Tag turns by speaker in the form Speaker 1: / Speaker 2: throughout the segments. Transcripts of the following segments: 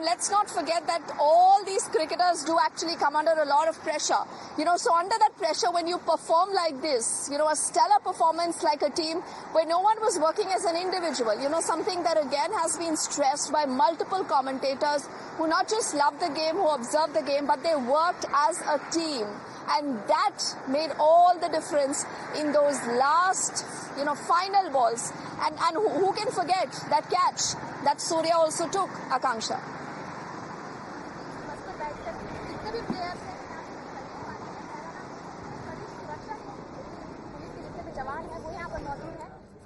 Speaker 1: And let's not forget that all these cricketers do actually come under a lot of pressure. So under that pressure, when you perform like this, a stellar performance like a team where no one was working as an individual, something that again has been stressed by multiple commentators who not just love the game, who observe the game, but they worked as a team. And that made all the difference in those last, final balls. And who can forget that catch that Surya also took, Akanksha?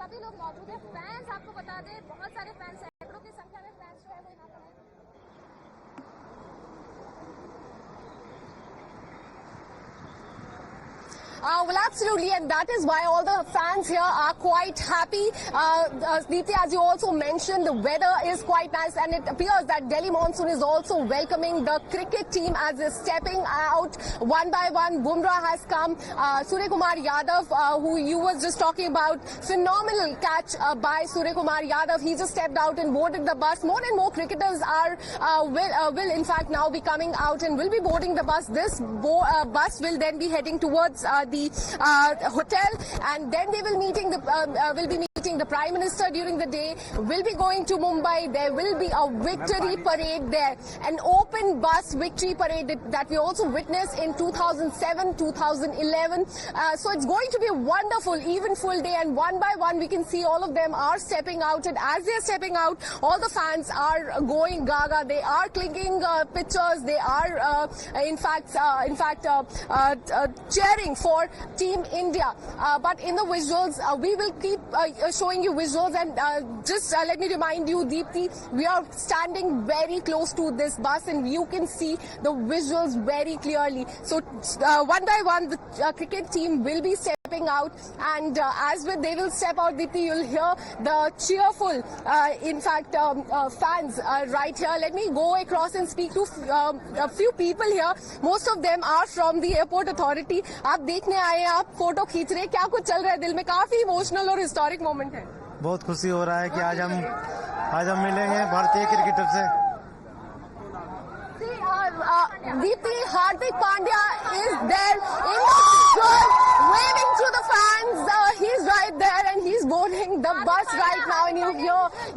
Speaker 2: सभी लोग मौजूद हैं। Fans आपको बता दें, बहुत सारे fans, सैकड़ों की संख्या में फैंस जो है वो यहाँ पर हैं।
Speaker 3: Well, absolutely, and that is why all the fans here are quite happy. Deepti, as you also mentioned, the weather is quite nice, and it appears that Delhi Monsoon is also welcoming the cricket team as they're stepping out one by one. Bumrah has come. Surya Kumar Yadav, who you was just talking about, phenomenal catch by Surya Kumar Yadav. He just stepped out and boarded the bus. More and more cricketers are will in fact now be coming out and will be boarding the bus. This bus will then be heading towards the hotel, and then they will be meeting the Prime Minister during the day. Will be going to Mumbai. There will be a victory parade there, an open bus victory parade that we also witnessed in 2007, 2011. So it's going to be a wonderful, even full day, and one by one we can see all of them are stepping out, and as they're stepping out, all the fans are going gaga. They are clinking pictures. They are in fact cheering for Team India. But in the visuals, we will keep showing you visuals, and just let me remind you, Deepti, we are standing very close to this bus, and you can see the visuals very clearly. So one by one, the cricket team will be stepping out, and as they will step out, Deepti, you'll hear the cheerful, fans right here. Let me go across and speak to a few people here. Most of them are from the airport authority. आप देखने आए हैं, आप photo खींच रहे हैं, क्या कुछ चल रहा है दिल में? काफी इमोशनल और हिस्टोरिक मोमेंट है।
Speaker 4: बहुत खुशी हो रहा है कि आज हम मिलेंगे भारतीय क्रिकेटर से।
Speaker 3: Deepti, Hardik Pandya is there in the picture, waving to the fans. He's right there, and he's boarding the bus right now, and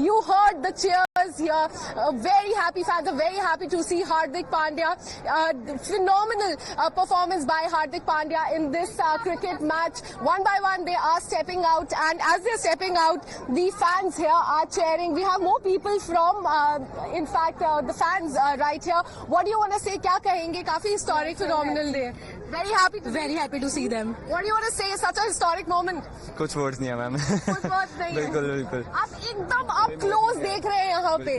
Speaker 3: you heard the cheers here. Very happy fans are very happy to see Hardik Pandya. Phenomenal performance by Hardik Pandya in this cricket match. One by one, they are stepping out, and as they're stepping out, the fans here are cheering. We have more people from, the fans right here. What do you want to say? क्या कहेंगे? काफी historic, phenomenal day. Very happy to see them. What do you want to say? Such a historic moment.
Speaker 4: कुछ words नहीं है ma'am.
Speaker 3: कुछ words नहीं है।
Speaker 4: बिल्कुल।
Speaker 3: आप एकदम up close देख रहे हैं यहाँ पे।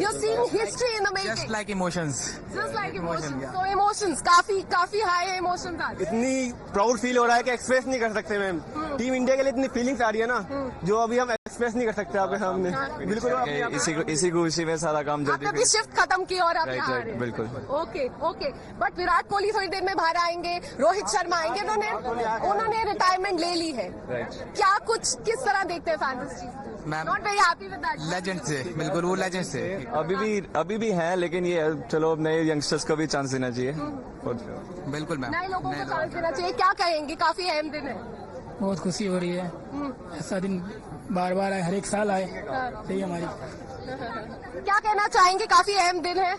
Speaker 3: You're seeing history in the making.
Speaker 4: Just like emotions.
Speaker 3: So emotions, काफी high emotions आज।
Speaker 5: इतनी प्राउड फील हो रहा है कि एक्सप्रेस नहीं कर सकते मैम। टीम इंडिया के लिए इतनी फीलिंग्स आ रही है ना, जो अभी हम एक्सप्रेस नहीं कर सकते आपके सामने। बिल्कुल
Speaker 4: इसी खुशी में सारा काम जल्दी।
Speaker 3: आपका शिफ्ट खत्म किया और आप यहाँ आ रहे हैं।
Speaker 4: बिल्कुल।
Speaker 3: ओके। बट विराट कोहली थोड़ी देर में बाहर आएंगे, रोहित शर्मा आएंगे, उन्होंने रिटायरमेंट ले ली है। क्या कुछ किस तरह देखते हैं fans? Not very happy with that.
Speaker 4: Legend से, बिल्कुल वो लेजेंड से अभी भी हैं, लेकिन ये चलो नए यंगस्टर्स को भी चांस देना चाहिए। बिल्कुल मैम,
Speaker 3: नए लोगों को चांस देना चाहिए। क्या कहेंगे? काफी अहम दिन है।
Speaker 6: बहुत खुशी हो रही है, ऐसा दिन बार बार आए, हर एक साल आए, सही हमारी।
Speaker 3: क्या कहना चाहेंगे? काफी अहम दिन है।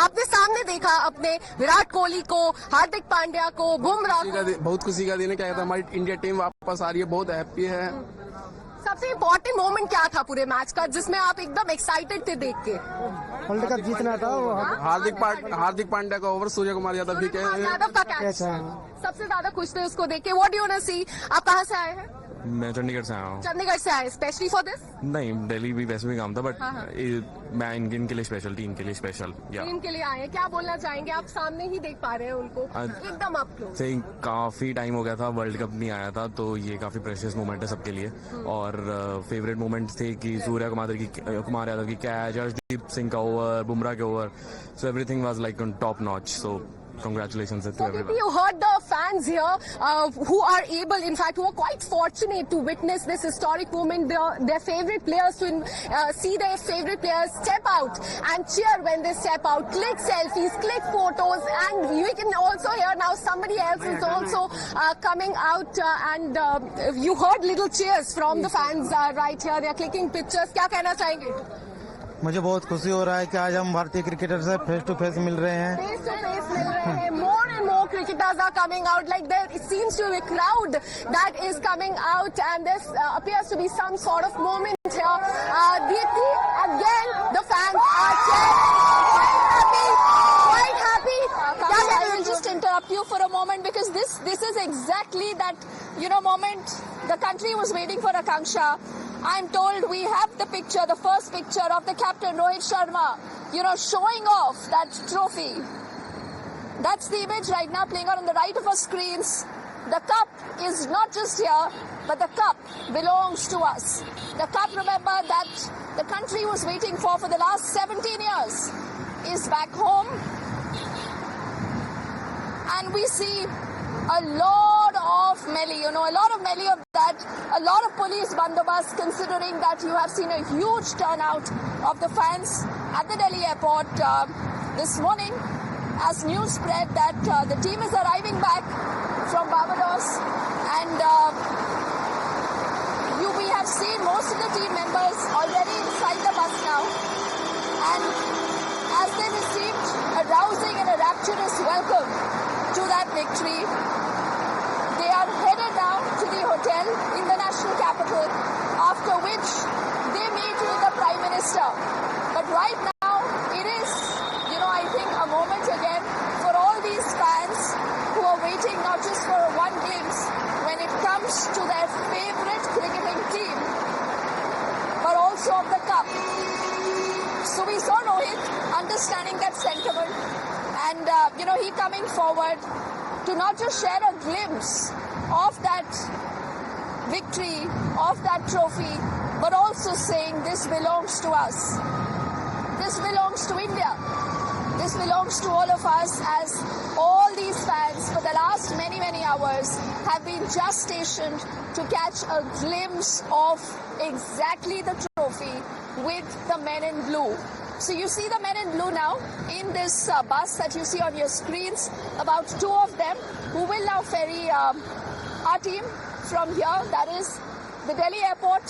Speaker 3: आपने सामने देखा अपने विराट कोहली को, हार्दिक पांड्या को, बुमराह को।
Speaker 7: बहुत खुशी का दिन है। क्या कहता है, हमारी इंडिया टीम वापस आ रही है, बहुत हैप्पी है।
Speaker 3: सबसे इम्पोर्टेंट मोमेंट क्या था पूरे मैच का, जिसमें आप एकदम एक्साइटेड थे देख के?
Speaker 4: वर्ल्ड कप जीतना था।
Speaker 7: हार्दिक पांड्या का ओवर, सूर्य कुमार यादव भी
Speaker 3: यादव का कैच, सबसे ज्यादा खुश थे उसको देख के। What do you want to see? आप कहाँ से आए हैं?
Speaker 4: मैं चंडीगढ़ से आया हूँ।
Speaker 3: चंडीगढ़ से आए स्पेशली फॉर दिस?
Speaker 4: नहीं, दिल्ली भी वैसे भी काम था, बट मैं इनके लिए स्पेशल, टीम के लिए स्पेशल।
Speaker 3: टीम के लिए आए हैं। क्या बोलना चाहेंगे? आप सामने ही देख पा रहे हैं उनको एकदम अप क्लोज।
Speaker 4: काफी टाइम हो गया था, वर्ल्ड कप नहीं आया था, तो ये काफी प्रेशियस मोमेंट है सबके लिए। और फेवरेट मोमेंट थे कि सूर्य कुमार यादव की कैच, अर्शदीप सिंह का ओवर, बुमराह के over, so everything was like on top notch. So congratulations to
Speaker 3: So
Speaker 4: everyone.
Speaker 3: you heard the fans here who are able, in fact, who are quite fortunate to witness this historic moment. Their favorite players to see their favorite players step out and cheer when they step out, click selfies, click photos, and you can also hear now somebody else is also coming out and you heard little cheers from the fans right here. They are clicking pictures. क्या कहना चाहेंगे?
Speaker 8: मुझे बहुत खुशी हो रहा है कि आज हम भारतीय क्रिकेटर से फेस टू फेस मिल रहे हैं.
Speaker 3: Face to face मिल रहे हैं. More and more cricketers are coming out. Like there, it seems to be a crowd that is coming out, and this appears to be some sort of moment here. Deepti, again, the fans are quite happy.
Speaker 1: I will just interrupt you for a moment because this is exactly that moment the country was waiting for. Akanksha, I'm told we have the picture, the first picture of the captain Rohit Sharma, showing off that trophy. That's the image right now playing out on the right of our screens. The cup is not just here, but the cup belongs to us. The cup, remember, that the country was waiting for the last 17 years is back home. And we see a lot of melee, a lot of melee of that, a lot of police bandobast, considering that you have seen a huge turnout of the fans at the Delhi airport this morning as news spread that the team is arriving back from Barbados, and we have seen most of the team members already inside the bus now, and as they received a rousing and a rapturous welcome to that victory, they are headed down to the hotel in the national capital, after which they meet with the Prime Minister. But right now, it is, I think, a moment again for all these fans who are waiting not just for one glimpse when it comes to their favorite cricketing team, but also of the cup. So we saw Rohit understanding that sentiment, and he coming forward to not just share a glimpse of that victory, of that trophy, but also saying this belongs to us. This belongs to India. This belongs to all of us, as all these fans for the last many, many hours have been just stationed to catch a glimpse of exactly the trophy with the men in blue. So you see the men in blue now in this bus that you see on your screens, about 2 of them who will now ferry our team from here, that is the Delhi airport,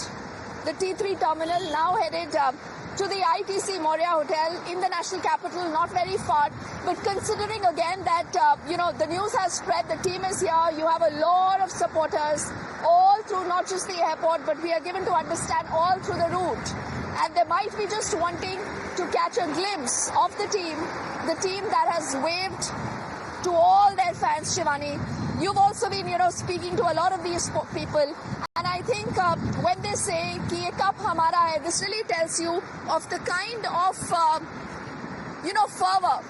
Speaker 1: the T3 terminal, now headed to the ITC Moria Hotel in the national capital, not very far. But considering again that, the news has spread, the team is here, you have a lot of supporters all through not just the airport, but we are given to understand all through the route. And they might be just wanting to catch a glimpse of the team that has waved to all their fans, Shivani. You've also been, speaking to a lot of these people. And I think when they say कि ये cup हमारा है, this really tells you of the kind of, fervor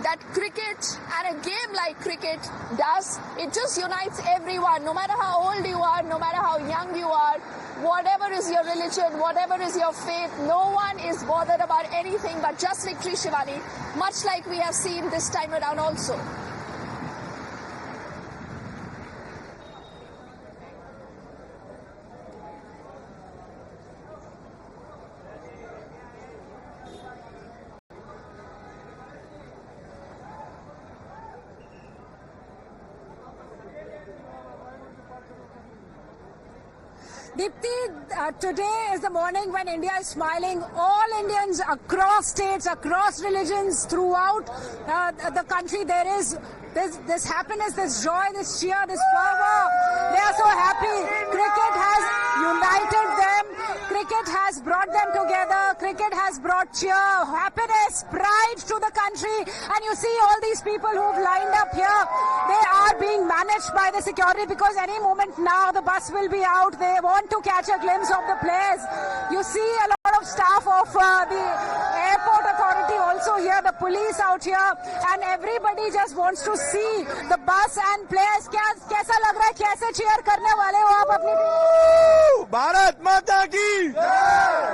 Speaker 1: that cricket and a game like cricket does. It just unites everyone, no matter how old you are, no matter how young you are, whatever is your religion, whatever is your faith, no one is bothered about anything but just victory, Shivani, much like we have seen this time around also.
Speaker 3: Deepti, today is the morning when India is smiling. All Indians across states, across religions, throughout the country, there is this happiness, this joy, this cheer, this fervor. They are so happy. Cricket has united them. Cricket has brought them together. Cricket has brought cheer, happiness, pride to the country. And you see all these people who've lined up here. They are being managed by the security because any moment now the bus will be out. They want to catch a glimpse of the players. You see a lot of staff of the airport authority also here, the police out here, and everybody just wants to see the bus and players. कैसा लग रहा है, कैसे cheer करने वाले हो आप अपनी टीम?
Speaker 5: भारत माता की,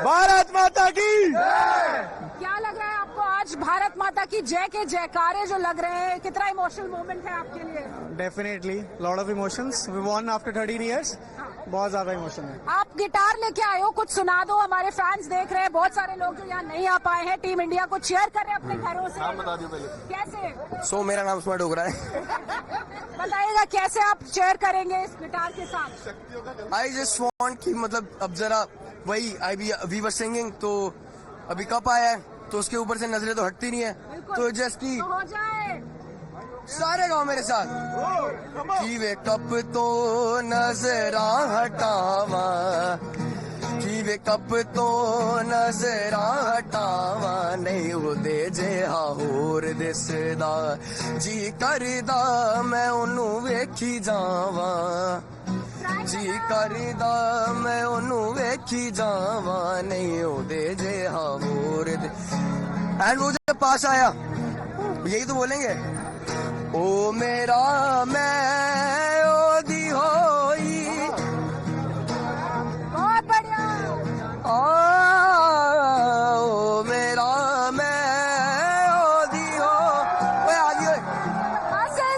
Speaker 5: भारत माता की।
Speaker 3: क्या लग रहा है आपको आज भारत माता की जय के जयकारे जो लग रहे हैं, कितना इमोशनल मोमेंट है आपके लिए?
Speaker 8: Definitely lot of emotions, we won after 13 years, बहुत ज्यादा इमोशन है।
Speaker 3: आप गिटार लेके आए हो, कुछ सुना दो, हमारे फैंस देख रहे हैं, बहुत सारे लोग जो यहाँ नहीं आ पाए हैं, टीम इंडिया को चीयर कर रहे हैं अपने घरों से।
Speaker 5: आप बता दो पहले
Speaker 3: कैसे?
Speaker 7: सो मेरा नाम स्मार्ट डोगरा है।
Speaker 3: बताइएगा कैसे आप चेयर करेंगे इस गिटार के साथ?
Speaker 7: आई जस्ट वांट कि मतलब अब जरा वही वी वर सिंगिंग, तो अभी कप आया है तो उसके ऊपर से नजरें तो हटती नहीं है, तो जस्ट की
Speaker 3: तो हो जाए।
Speaker 7: सारे गाँव मेरे साथ कि वे कप तो नजरा हटावा, कि वे कप तो नजरा हटावा, नहीं वो दे जे होर दिसदा, जी करदा मैं ओनू वेखी जावा, जी करदा मैं ओनू वेखी जावा, नहीं वो दे जे होर। एंड वो जब पास आया यही तो बोलेंगे, ओ मेरा मैं ओदी होई,
Speaker 3: बहुत बढ़िया।
Speaker 7: ओ मेरा मैं ओदी हो, ओए आदि ओए।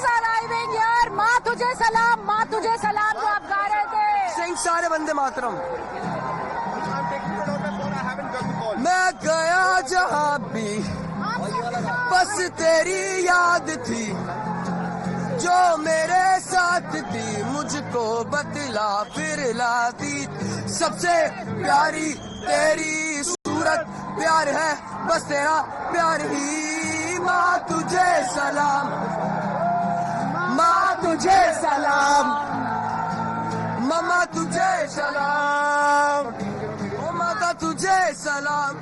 Speaker 3: अराइविंग यार, माँ तुझे सलाम, माँ तुझे सलाम जो आप गा रहे थे।
Speaker 7: सिंह सारे बंदे मातरम। मैं गया जहाँ भी बस तेरी याद थी, जो मेरे साथ थी मुझको बतला फिर लाती, सबसे प्यारी तेरी सूरत, प्यार है बस तेरा प्यार ही, माँ तुझे सलाम, माँ तुझे सलाम, मम्मा तुझे सलाम, ओ माता तुझे सलाम।